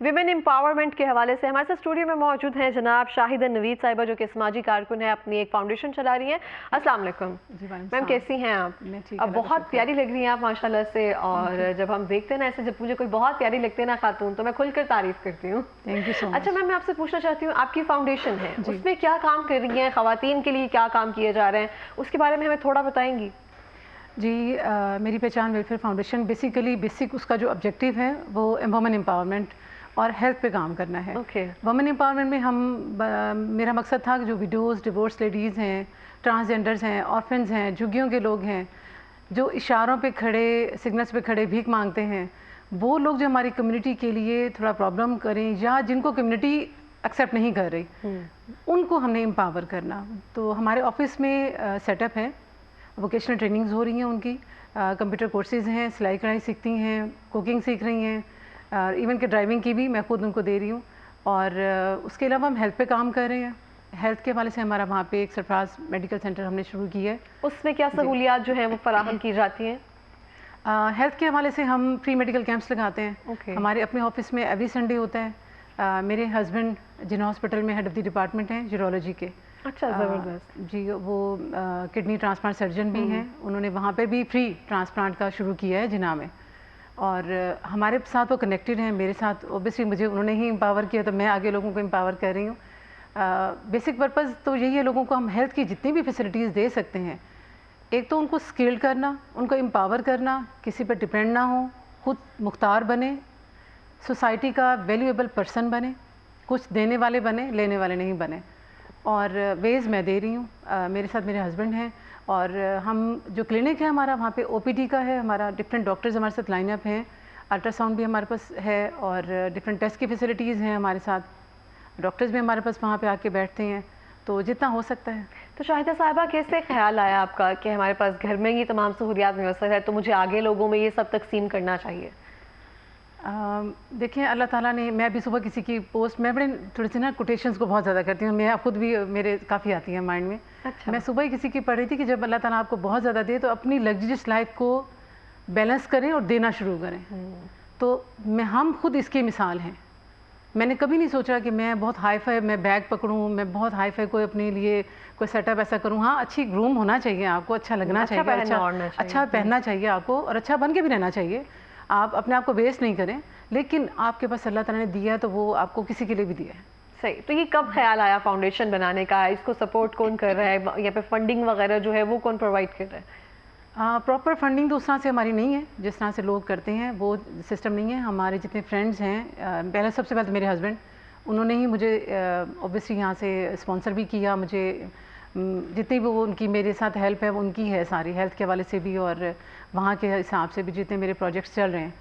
Women empowerment के हवाले से हमारे साथ स्टूडियो में मौजूद हैं जनाब शाहिदा नवीद साहिबा, जो कि समाजी कारकुन है, अपनी एक फाउंडेशन चला रही हैं। अस्सलाम वालेकुम मैम, कैसी हैं आप? अब बहुत प्यारी लग रही हैं आप माशाल्लाह से। और जब हम देखते हैं ना ऐसे, जब मुझे कोई बहुत प्यारी लगते हैं ना खातून, तो मैं खुलकर तारीफ करती हूँ। Thank you so much. अच्छा मैम, मैं आपसे पूछना चाहती हूँ, आपकी फाउंडेशन है, उसमें क्या काम कर रही हैं, खवातीन के लिए क्या काम किए जा रहे हैं, उसके बारे में हमें थोड़ा बताएंगी? जी, मेरी पहचान वेलफेयर फाउंडेशन बेसिक उसका जो ऑब्जेक्टिव है वो वुमेन एम्पावरमेंट और हेल्थ पे काम करना है। वुमेन एम्पावरमेंट में मेरा मकसद था कि जो विडोज़, डिवोर्स लेडीज़ हैं, ट्रांसजेंडर्स हैं, ऑर्फन्स हैं, झुग्गियों के लोग हैं, जो इशारों पे खड़े, सिग्नल्स पे खड़े भीख मांगते हैं, वो लोग जो हमारी कम्युनिटी के लिए थोड़ा प्रॉब्लम करें या जिनको कम्युनिटी एक्सेप्ट नहीं कर रही, उनको हमने एम्पावर करना। तो हमारे ऑफिस में सेटअप है, वोकेशनल ट्रेनिंग्स हो रही हैं उनकी, कंप्यूटर कोर्सेज़ हैं, सिलाई कढ़ाई सीखती हैं, कुकिंग सीख रही हैं, इवन के ड्राइविंग की भी मैं खुद उनको दे रही हूँ। और उसके अलावा हम हेल्थ पे काम कर रहे हैं। हेल्थ के हवाले से हमारा वहाँ पे एक सरफराज मेडिकल सेंटर हमने शुरू किया है। उसमें क्या सहूलियात जो हैं वो फराहम की जाती हैं? हेल्थ के हवाले से हम फ्री मेडिकल कैंप्स लगाते हैं। हमारे अपने ऑफिस में एवरी संडे होता है। मेरे हस्बैंड जिन हॉस्पिटल में हेड ऑफ़ द डिपार्टमेंट हैं यूरोलॉजी के। अच्छा, ज़बरदस्त। जी, वो किडनी ट्रांसप्लांट सर्जन भी हैं। उन्होंने वहाँ पे भी फ्री ट्रांसप्लांट का शुरू किया है जिना में। और हमारे साथ वो कनेक्टेड हैं, मेरे साथ ओबियसली मुझे उन्होंने ही एम्पावर किया, तो मैं आगे लोगों को एम्पावर कर रही हूँ। बेसिक पर्पज़ तो यही है, लोगों को हम हेल्थ की जितनी भी फैसिलिटीज़ दे सकते हैं, एक तो उनको स्किल्ड करना, उनको एम्पावर करना, किसी पर डिपेंड ना हो, खुद मुख्तार बने, सोसाइटी का वैल्यूएबल पर्सन बने, कुछ देने वाले बने, लेने वाले नहीं बने। और वेज़ मैं दे रही हूँ, मेरे साथ मेरे हस्बैंड हैं। और हम जो क्लिनिक है हमारा, वहाँ पे ओपीडी का है, हमारा डिफरेंट डॉक्टर्स हमारे साथ लाइनअप हैं, अल्ट्रासाउंड भी हमारे पास है और डिफरेंट टेस्ट की फैसिलिटीज़ हैं हमारे साथ, डॉक्टर्स भी हमारे पास वहाँ पे आके बैठते हैं, तो जितना हो सकता है। तो शाहिदा साहिबा, कैसे ख्याल आया आपका कि हमारे पास घर में ही तमाम सहूलियात मुयस्सर है, तो मुझे आगे लोगों में ये सब तकसीम करना चाहिए? देखिए, अल्लाह ताला ने, मैं भी सुबह किसी की पोस्ट, मैं बड़े थोड़ी सी ना कोटेशंस को बहुत ज़्यादा करती हूँ, मैं खुद भी मेरे काफ़ी आती है माइंड में। अच्छा। मैं सुबह ही किसी की पढ़ रही थी कि जब अल्लाह ताला आपको बहुत ज़्यादा दे, तो अपनी लग्जरियस लाइफ को बैलेंस करें और देना शुरू करें। तो हम खुद इसकी मिसाल हैं। मैंने कभी नहीं सोचा कि मैं बहुत हाई फाई मैं बैग पकड़ूँ, मैं बहुत हाई फाई कोई अपने लिए कोई सेटअप ऐसा करूँ। हाँ, अच्छी ग्रूम होना चाहिए आपको, अच्छा लगना चाहिए, अच्छा पहनना चाहिए आपको, और अच्छा बन के भी रहना चाहिए। आप अपने आप को वेस्ट नहीं करें, लेकिन आपके पास अल्लाह ताला ने दिया है, तो वो आपको किसी के लिए भी दिया है। सही। तो ये कब ख्याल आया फाउंडेशन बनाने का? इसको सपोर्ट कौन कर रहा है? यहाँ पे फंडिंग वगैरह जो है वो कौन प्रोवाइड कर रहा है? प्रॉपर फंडिंग तो उस तरह से हमारी नहीं है जिस तरह से लोग करते हैं, वो सिस्टम नहीं है। हमारे जितने फ्रेंड्स हैं, पहले सबसे पहले तो मेरे हस्बैंड, उन्होंने ही मुझे ऑब्वियसली यहाँ से स्पॉन्सर भी किया। मुझे जितनी भी वो उनकी मेरे साथ हेल्प है वो उनकी है सारी, हेल्थ के हवाले से भी और वहाँ के हिसाब से भी जितने मेरे प्रोजेक्ट्स चल रहे हैं।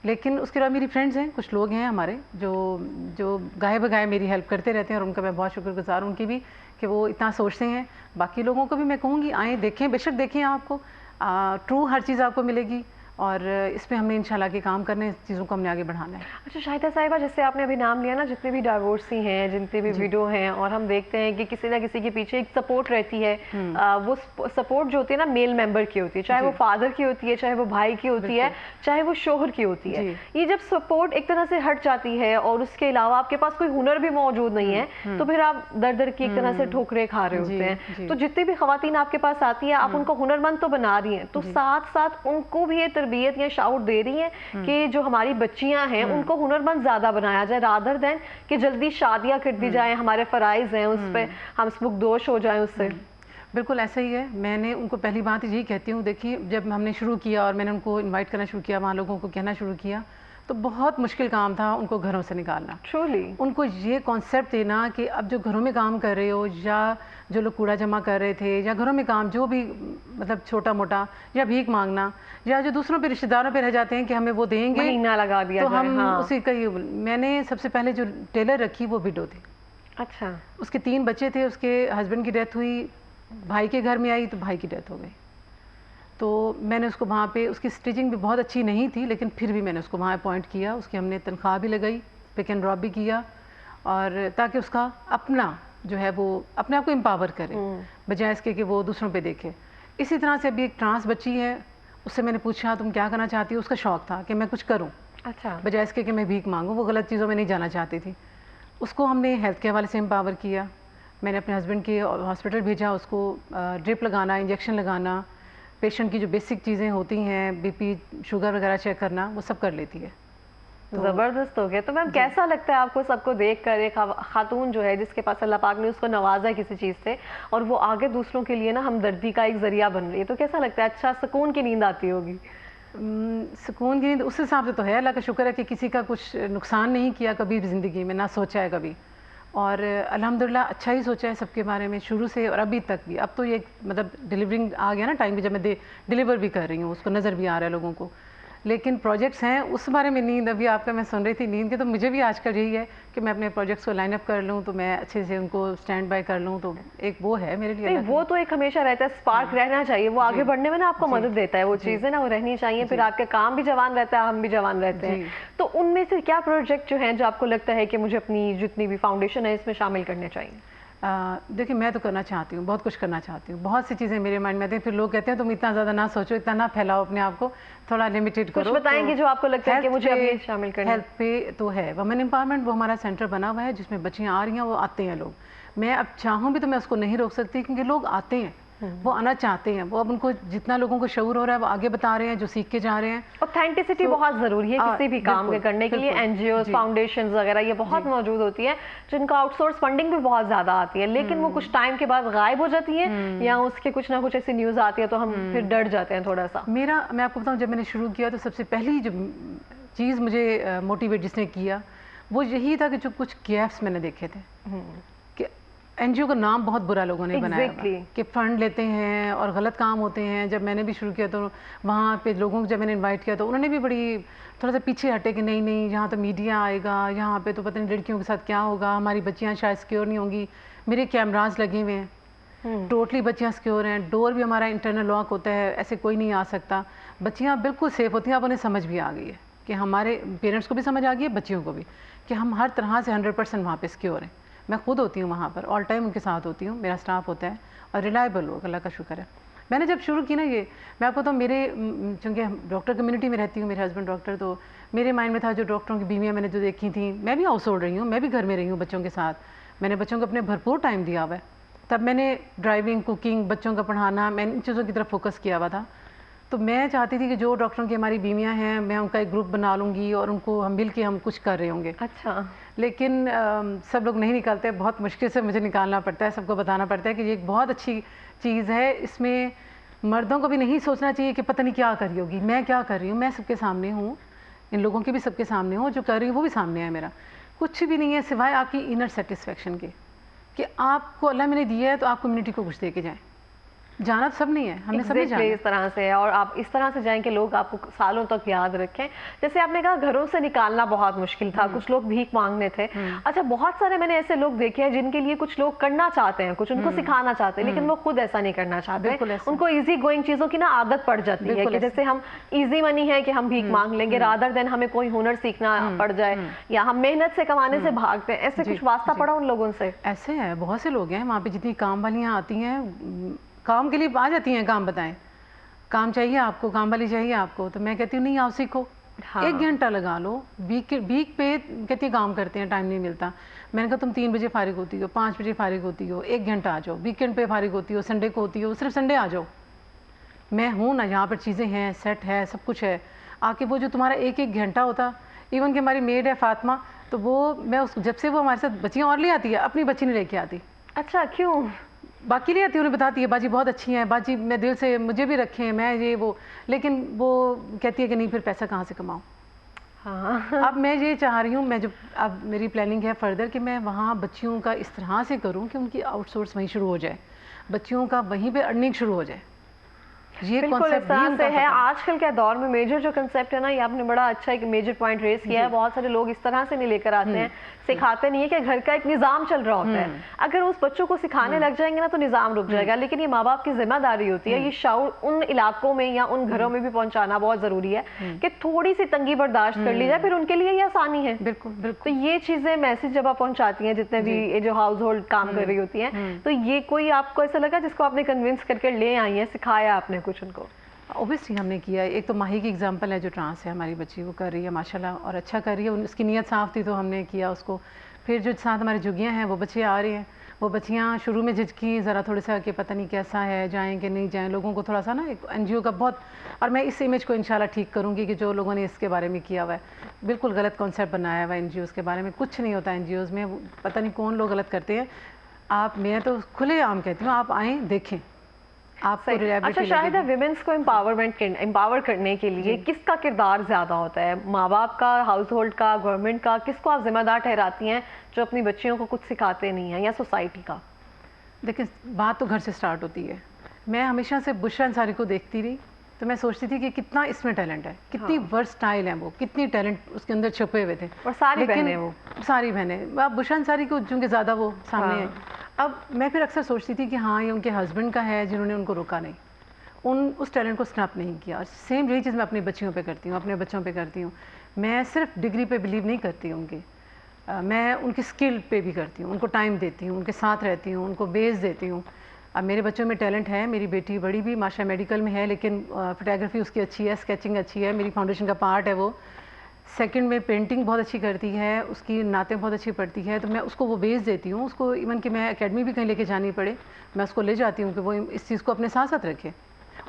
लेकिन उसके अलावा मेरी फ्रेंड्स हैं, कुछ लोग हैं हमारे जो गाए बगाए मेरी हेल्प करते रहते हैं, और उनका मैं बहुत शुक्रगुजार हूँ उनकी भी कि वो इतना सोचते हैं। बाकी लोगों को भी मैं कहूँगी, आएँ, देखें, बेशक देखें, आपको ट्रू हर चीज़ आपको मिलेगी, और इसमें हमने इंशाल्लाह के काम करने, चीज़ों को हमने आगे बढ़ाना है। अच्छा शाहिदा साहिबा, जैसे आपने अभी नाम लिया ना, जितने भी डाइवोर्सी हैं, जितने भी विडो हैं, और हम देखते हैं कि किसी ना किसी के पीछे एक सपोर्ट रहती है। वो सपोर्ट जो होती है ना, मेल मेंबर की होती है, चाहे वो फादर की होती है, चाहे वो भाई की होती है, चाहे वो शोहर की होती है। ये जब सपोर्ट एक तरह से हट जाती है और उसके अलावा आपके पास कोई हुनर भी मौजूद नहीं है, तो फिर आप दर दर की एक तरह से ठोकरें खा रहे होते हैं। तो जितनी भी खवातीन आपके पास आती है, आप उनको हुनरमंद तो बना रही हैं, तो साथ साथ उनको भी ये तरबियत या शाउर दे रही हैं कि जो हमारी बच्चियां हैं उनको हुनरमंद ज़्यादा बनाया जाए, रादर देन कि जल्दी शादियां कर दी जाएं, हमारे फ़राइज़ हैं उस पर हम सुबुकदोश हो जाएं उससे। बिल्कुल ऐसा ही है। मैंने उनको पहली बात यही कहती हूँ, देखिए, जब हमने शुरू किया और मैंने उनको इनवाइट करना शुरू किया, वहाँ लोगों को कहना शुरू किया, तो बहुत मुश्किल काम था उनको घरों से निकालना। ट्रूली उनको ये कॉन्सेप्ट देना कि अब जो घरों में काम कर रहे हो, या जो लोग कूड़ा जमा कर रहे थे, या घरों में काम जो भी मतलब छोटा मोटा, या भीख मांगना, या जो दूसरों पे रिश्तेदारों पे रह जाते हैं कि हमें वो देंगे, महीना लगा दिया तो हम उसी का ही। मैंने सबसे पहले जो टेलर रखी वो विडो थी। अच्छा। उसके 3 बच्चे थे, उसके हस्बैंड की डेथ हुई, भाई के घर में आई तो भाई की डेथ हो गई। तो मैंने उसको वहाँ पे, उसकी स्टिचिंग भी बहुत अच्छी नहीं थी, लेकिन फिर भी मैंने उसको वहाँ अपॉइंट किया, उसकी हमने तनख्वाह भी लगाई, पिक एंड ड्रॉप भी किया, और ताकि उसका अपना जो है वो अपने आप को एम्पावर करे, बजाय इसके कि वो दूसरों पे देखे। इसी तरह से अभी एक ट्रांस बच्ची है, उससे मैंने पूछा तुम क्या करना चाहती हो, उसका शौक़ था कि मैं कुछ करूँ, अच्छा। बजाय इसके कि मैं भीख मांगूँ, वो गलत चीज़ों में नहीं जाना चाहती थी। उसको हमने हेल्थ के हवाले से एम्पावर किया। मैंने अपने हस्बैंड के हॉस्पिटल भेजा, उसको ड्रिप लगाना, इंजेक्शन लगाना, पेशेंट की जो बेसिक चीज़ें होती हैं, बीपी, शुगर वगैरह चेक करना, वो सब कर लेती है। जबरदस्त हो गया। तो मैम कैसा लगता है आपको सबको देखकर, एक खातून जो है जिसके पास अल्लाह पाक ने उसको नवाजा है किसी चीज़ से और वो आगे दूसरों के लिए ना हमदर्दी का एक जरिया बन रही है, तो कैसा लगता है? अच्छा सुकून की नींद आती होगी? सुकून की नींद उस हिसाब से तो है, अल्लाह का शुक्र है कि किसी का कुछ नुकसान नहीं किया कभी भी ज़िंदगी में, ना सोचा है कभी। और अल्हम्दुलिल्लाह अच्छा ही सोचा है सबके बारे में शुरू से और अभी तक भी। अब तो ये मतलब डिलीवरिंग आ गया ना टाइम पे, जब मैं डिलीवर भी कर रही हूँ, उसको नज़र भी आ रहा है लोगों को। लेकिन प्रोजेक्ट्स हैं उस बारे में नींद, अभी आपका मैं सुन रही थी नींद की, तो मुझे भी आजकल यही है कि मैं अपने प्रोजेक्ट्स को लाइन अप कर लूँ, तो मैं अच्छे से उनको स्टैंड बाय कर लूँ, तो एक वो है मेरे लिए। नहीं, वो तो एक हमेशा रहता है, स्पार्क रहना चाहिए, वो आगे बढ़ने में ना आपको मदद देता है, वो चीज़ें ना वो रहनी चाहिए, फिर आपका काम भी जवान रहता है, हम भी जवान रहते हैं। तो उनमें से क्या प्रोजेक्ट जो हैं जो आपको लगता है कि मुझे अपनी जितनी भी फाउंडेशन है इसमें शामिल करने चाहिए? देखिए मैं तो करना चाहती हूँ, बहुत कुछ करना चाहती हूँ, बहुत सी चीज़ें मेरे माइंड में आती हैं, फिर लोग कहते हैं तुम इतना ज़्यादा ना सोचो, इतना ना फैलाओ अपने आप को, थोड़ा लिमिटेड करो। कुछ बताएंगे तो जो आपको लगता है कि मुझे अभी शामिल करना है? हेल्थ पे तो है, वुमेन एम्पावरमेंट, वो हमारा सेंटर बना हुआ है जिसमें बच्चियाँ आ रही हैं, वो आते हैं लोग। मैं अब चाहूँ भी तो मैं उसको नहीं रोक सकती, क्योंकि लोग आते हैं, वो आना चाहते हैं, वो अब उनको जितना लोगों को शऊर हो रहा है वो आगे बता रहे हैं, जो सीख के जा रहे हैं। ऑथेंटिसिटी बहुत ज़रूरी है किसी भी काम के करने के लिए। एनजीओ, फाउंडेशंस वगैरह ये बहुत मौजूद होती है जिनका आउटसोर्स फंडिंग भी बहुत ज़्यादा आती है, लेकिन वो कुछ टाइम के बाद गायब हो जाती है या उसके कुछ ना कुछ ऐसी न्यूज़ आती है तो हम फिर डर जाते हैं थोड़ा सा। मैं आपको बताऊँ, जब मैंने शुरू किया तो सबसे पहली जो चीज़ मुझे मोटिवेट जिसने किया वो यही था कि जो कुछ गैप्स मैंने देखे थे कि एनजीओ का नाम बहुत बुरा लोगों ने बनाया कि फंड लेते हैं और गलत काम होते हैं। जब मैंने भी शुरू किया तो वहाँ पे लोगों को जब मैंने इनवाइट किया तो उन्होंने भी बड़ी थोड़ा सा पीछे हटे कि नहीं नहीं, यहाँ तो मीडिया आएगा, यहाँ पे तो पता नहीं लड़कियों के साथ क्या होगा, हमारी बच्चियाँ शायद सिक्योर नहीं होंगी। मेरे कैमराज लगे हुए हैं, टोटली बच्चियाँ सिक्योर हैं, डोर भी हमारा इंटरनल लॉक होता है, ऐसे कोई नहीं आ सकता, बच्चियाँ बिल्कुल सेफ होती हैं। अब उन्हें समझ भी आ गई है कि हमारे पेरेंट्स को भी समझ आ गई है, बच्चियों को भी, कि हम हर तरह से 100% वहाँ पे सिक्योर हैं। मैं खुद होती हूँ वहाँ पर, ऑल टाइम उनके साथ होती हूँ, मेरा स्टाफ होता है और रिलायबल लोग, अल्लाह का शुक्र है। मैंने जब शुरू की ना ये, मैं आपको तो मेरे चूँकि डॉक्टर कम्युनिटी में रहती हूँ, मेरे हस्बैंड डॉक्टर, तो मेरे माइंड में था जो डॉक्टरों की बीवियाँ मैंने जो देखी थी, मैं भी हाउस होल्ड रही हूँ, मैं भी घर में रही हूँ बच्चों के साथ, मैंने बच्चों को अपने भरपूर टाइम दिया हुआ है। तब मैंने ड्राइविंग, कुकिंग, बच्चों का पढ़ाना, मैंने इन चीज़ों की तरफ फोकस किया हुआ था। तो मैं चाहती थी कि जो डॉक्टरों की हमारी बीवियाँ हैं, मैं उनका एक ग्रुप बना लूँगी और उनको हम मिल के हम कुछ कर रहे होंगे। अच्छा। लेकिन सब लोग नहीं निकालते, बहुत मुश्किल से मुझे निकालना पड़ता है, सबको बताना पड़ता है कि ये एक बहुत अच्छी चीज़ है, इसमें मर्दों को भी नहीं सोचना चाहिए कि पता नहीं क्या कर रही होगी, मैं क्या कर रही हूँ, मैं सबके सामने हूँ, इन लोगों के भी सबके सामने हूँ, जो कर रही हूँ वो भी सामने है, मेरा कुछ भी नहीं है सिवाय आपकी इनर सेटिस्फेक्शन के, कि आपको अल्लाह मैंने दिया है तो आप कम्युनिटी को कुछ दे के जाएँ। जाना तो सब नहीं है, हमने सभी जाना इस तरह से, और आप इस तरह से जाएं कि लोग आपको सालों तक याद रखें। जैसे आपने कहा घरों से निकालना बहुत मुश्किल था, कुछ लोग भीख मांगने थे। अच्छा, बहुत सारे मैंने ऐसे लोग देखे हैं जिनके लिए कुछ लोग करना चाहते हैं, कुछ उनको सिखाना चाहते हैं, लेकिन वो खुद ऐसा नहीं करना चाहते, उनको इजी गोइंग चीज़ों की ना आदत पड़ जाती है कि जैसे हम इजी मनी है कि हम भीख मांग लेंगे, रादर देन हमें कोई हुनर सीखना पड़ जाए या हम मेहनत से कमाने से भागते हैं। ऐसे कुछ वास्ता पड़ा उन लोगों से? ऐसे है, बहुत से लोग हैं वहाँ पे, जितनी काम वालियाँ आती हैं, काम के लिए आ जाती हैं, काम बताएं, काम चाहिए आपको, काम वाली चाहिए आपको, तो मैं कहती हूँ नहीं, आओ सीखो। हाँ। 1 घंटा लगा लो, वीक पे कहती है काम करते हैं, टाइम नहीं मिलता। मैंने कहा तुम 3 बजे फारिग होती हो, 5 बजे फारिग होती हो, 1 घंटा आ जाओ, वीकेंड पे फारिग होती हो, संडे को होती हो, सिर्फ संडे आ जाओ, मैं हूँ ना, यहाँ पर चीज़ें हैं, सेट है, सब कुछ है। आके वो जो तुम्हारा 1-1 घंटा होता, इवन कि हमारी मेड है फातिमा, तो वो मैं उस जब से वो हमारे साथ बच्चियाँ और ले आती है, अपनी बच्ची नहीं लेके आती। अच्छा, क्यों? बाकी ले आती है, उन्हें बताती है बाजी बहुत अच्छी हैं, बाजी मैं दिल से, मुझे भी रखें, मैं ये वो, लेकिन वो कहती है कि नहीं, फिर पैसा कहाँ से कमाऊँ। हाँ। अब मैं ये चाह रही हूँ, मैं जो अब मेरी प्लानिंग है फर्दर कि मैं वहाँ बच्चियों का इस तरह से करूँ कि उनकी आउटसोर्स वहीं शुरू हो जाए, बच्चियों का वहीं पे अर्निंग शुरू हो जाए। ये कॉन्सेप्ट से है आजकल के दौर में। मेजर जो कंसेप्ट है ना, ये आपने बड़ा अच्छा एक मेजर पॉइंट रेज किया है। बहुत सारे लोग इस तरह से नहीं लेकर आते हैं, सिखाते नहीं है कि घर का एक निज़ाम चल रहा होता है, अगर उस बच्चों को सिखाने लग जाएंगे ना तो निज़ाम रुक जाएगा। लेकिन ये माँ बाप की जिम्मेदारी होती है, ये शाउर उन इलाकों में या उन घरों में भी पहुंचाना बहुत जरूरी है कि थोड़ी सी तंगी बर्दाश्त कर ली जाए, फिर उनके लिए ये आसानी है। बिल्कुल बिल्कुल। तो ये चीजें मैसेज जब आप पहुंचाती हैं, जितने भी ये जो हाउस होल्ड काम कर रही होती हैं, तो ये कोई आपको ऐसा लगा जिसको आपने कन्विंस करके ले आई है, सिखाया आपने कुछ उनको? ओबियसली हमने किया है। एक तो माही की एग्जांपल है जो ट्रांस है, हमारी बच्ची वो कर रही है माशाल्लाह और अच्छा कर रही है, उसकी नीयत साफ़ थी तो हमने किया उसको। फिर जो साथ हमारी जुगियाँ हैं वो बच्चियाँ आ रही हैं, वो बच्चियाँ शुरू में झिझकी ज़रा थोड़ा सा कि पता नहीं कैसा है, जाएँ कि नहीं जाएँ, लोगों को थोड़ा सा ना एक NGO का बहुत, और मैं इस इमेज को इंशाल्लाह ठीक करूँगी कि जो लोगों ने इसके बारे में किया हुआ है, बिल्कुल गलत कॉन्सेप्ट बनाया हुआ है NGOज़ के बारे में। कुछ नहीं होता NGOज़ में, पता नहीं कौन लोग गलत करते हैं। मैं तो खुलेआम कहती हूँ, आप आएँ देखें, आपको अच्छा शाहिदा, विमेंस को एम्पावर करने के लिए किसका किरदार ज़्यादा होता है? माँ बाप का, हाउस होल्ड का, गवर्नमेंट का? किसको आप जिम्मेदार ठहराती हैं जो अपनी बच्चियों को कुछ सिखाते नहीं हैं, या सोसाइटी का? देखिए बात तो घर से स्टार्ट होती है। मैं हमेशा से बुशरा अंसारी को देखती रही तो मैं सोचती थी कि कितना इसमें टैलेंट है, कितनी वर्सटाइल है वो, कितनी टैलेंट उसके अंदर छुपे हुए थे। और सारी बहनें, वो सारी बहनें, अब बुशरा अंसारी को चूँकि ज़्यादा वो सामने है। अब मैं फिर अक्सर सोचती थी कि हाँ ये उनके हस्बैंड का है जिन्होंने उनको रोका नहीं, उस टैलेंट को स्नैप नहीं किया। और सेम यही चीज़ मैं अपनी बच्चियों पे करती हूँ, अपने बच्चों पे करती हूँ। मैं सिर्फ डिग्री पे बिलीव नहीं करती हूँ उनकी, मैं उनकी स्किल पे भी करती हूँ, उनको टाइम देती हूँ, उनके साथ रहती हूँ, उनको बेस देती हूँ। अब मेरे बच्चों में टैलेंट है, मेरी बेटी बड़ी भी माशाल्लाह मेडिकल में है, लेकिन फोटोग्राफी उसकी अच्छी है, स्केचिंग अच्छी है, मेरी फाउंडेशन का पार्ट है वो। सेकंड में पेंटिंग बहुत अच्छी करती है, उसकी नातें बहुत अच्छी पढ़ती है, तो मैं उसको वो बेस देती हूँ उसको। इवन कि मैं एकेडमी भी कहीं लेके जानी पड़े मैं उसको ले जाती हूँ कि वो इस चीज़ को अपने साथ साथ रखे।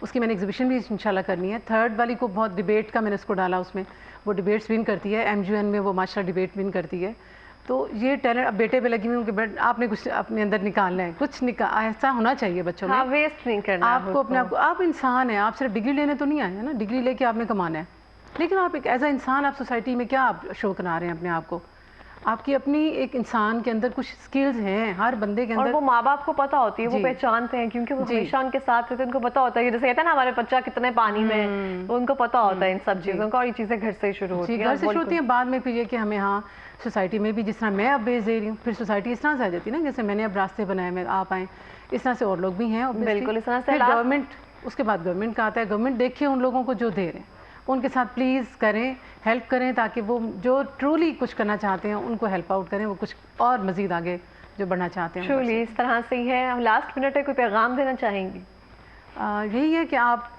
उसकी मैंने एग्जीबिशन भी इंशाल्लाह करनी है। थर्ड वाली को बहुत डिबेट का मैंने उसको डाला, उसमें वो डिबेट्स विन करती है, MGN में वो माशाल्लाह डिबेट विन करती है। तो ये टैलेंट अब बेटे पे लगी हुई हूँ कि बट आपने कुछ अपने अंदर निकालना है, कुछ ऐसा होना चाहिए बच्चों में। वेस्ट नहीं करना आपको अपने आप को, आप इंसान हैं, आप सिर्फ डिग्री लेने तो नहीं आए हैं ना, डिग्री लेके आपने कमाना है, लेकिन आप एक एज अ इंसान आप सोसाइटी में क्या आप शो करा रहे हैं अपने आप को? आपकी अपनी एक इंसान के अंदर कुछ स्किल्स हैं हर बंदे के अंदर, और वो माँ बाप को पता होती है, वो पहचानते हैं क्योंकि वो हमेशा उनके साथ रहते हैं, उनको पता होता है। जैसे कहते हैं ना हमारे बच्चा कितने पानी में है, तो उनको पता होता है इन सब चीज़ों का, और ये चीज़ें घर से शुरू होती हैं, घर से शुरू होती हैं। बाद में फिर ये कि हमें हाँ सोसाइटी में भी जिस तरह मैं अब बेच दे रही हूँ, फिर सोसाइटी इस तरह से आ जाती है ना, जैसे मैंने अब रास्ते बनाए, मैं आप आएँ, इस तरह से और लोग भी हैं। बिल्कुल इस तरह से गवर्नमेंट, उसके बाद गवर्नमेंट का आता है। गवर्नमेंट देखिए उन लोगों को जो दे रहे हैं उनके साथ प्लीज़ करें, हेल्प करें, ताकि वो जो ट्रूली कुछ करना चाहते हैं उनको हेल्प आउट करें, वो कुछ और मज़ीद आगे जो बढ़ना चाहते हैं। ट्रूली इस तरह से ही है। हम लास्ट मिनट में कोई पैगाम देना चाहेंगी? यही है कि आप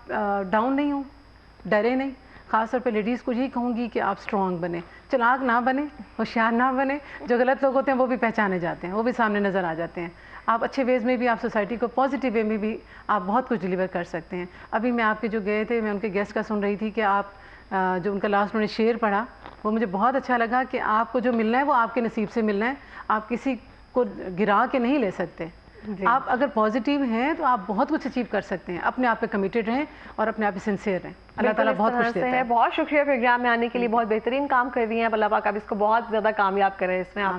डाउन नहीं हो, डरे नहीं। ख़ासतौर पे लेडीज़ को यही कहूँगी कि आप स्ट्रॉन्ग बने, चालाक ना बने, होशियार ना बने। जो गलत लोग होते हैं वो भी पहचाने जाते हैं, वो भी सामने नज़र आ जाते हैं। आप अच्छे वेज़ में भी, आप सोसाइटी को पॉजिटिव वे में भी आप बहुत कुछ डिलीवर कर सकते हैं। अभी मैं आपके जो गए थे, मैं उनके गेस्ट का सुन रही थी कि आप जो उनका लास्ट उन्होंने शेर पढ़ा, वो मुझे बहुत अच्छा लगा कि आपको जो मिलना है वो आपके नसीब से मिलना है, आप किसी को गिरा के नहीं ले सकते। आप अगर पॉजिटिव हैं तो आप बहुत कुछ अचीव कर सकते हैं। अपने आप पे कमिटेड रहें और अपने आप पे सिंसियर रहें। अल्लाह ताला बहुत कुछ देता है। बहुत शुक्रिया प्रोग्राम में आने के लिए, बहुत बेहतरीन काम कर रही हैं। अल्लाह पाक आप इसको बहुत ज़्यादा कामयाब करें इसमें। आपको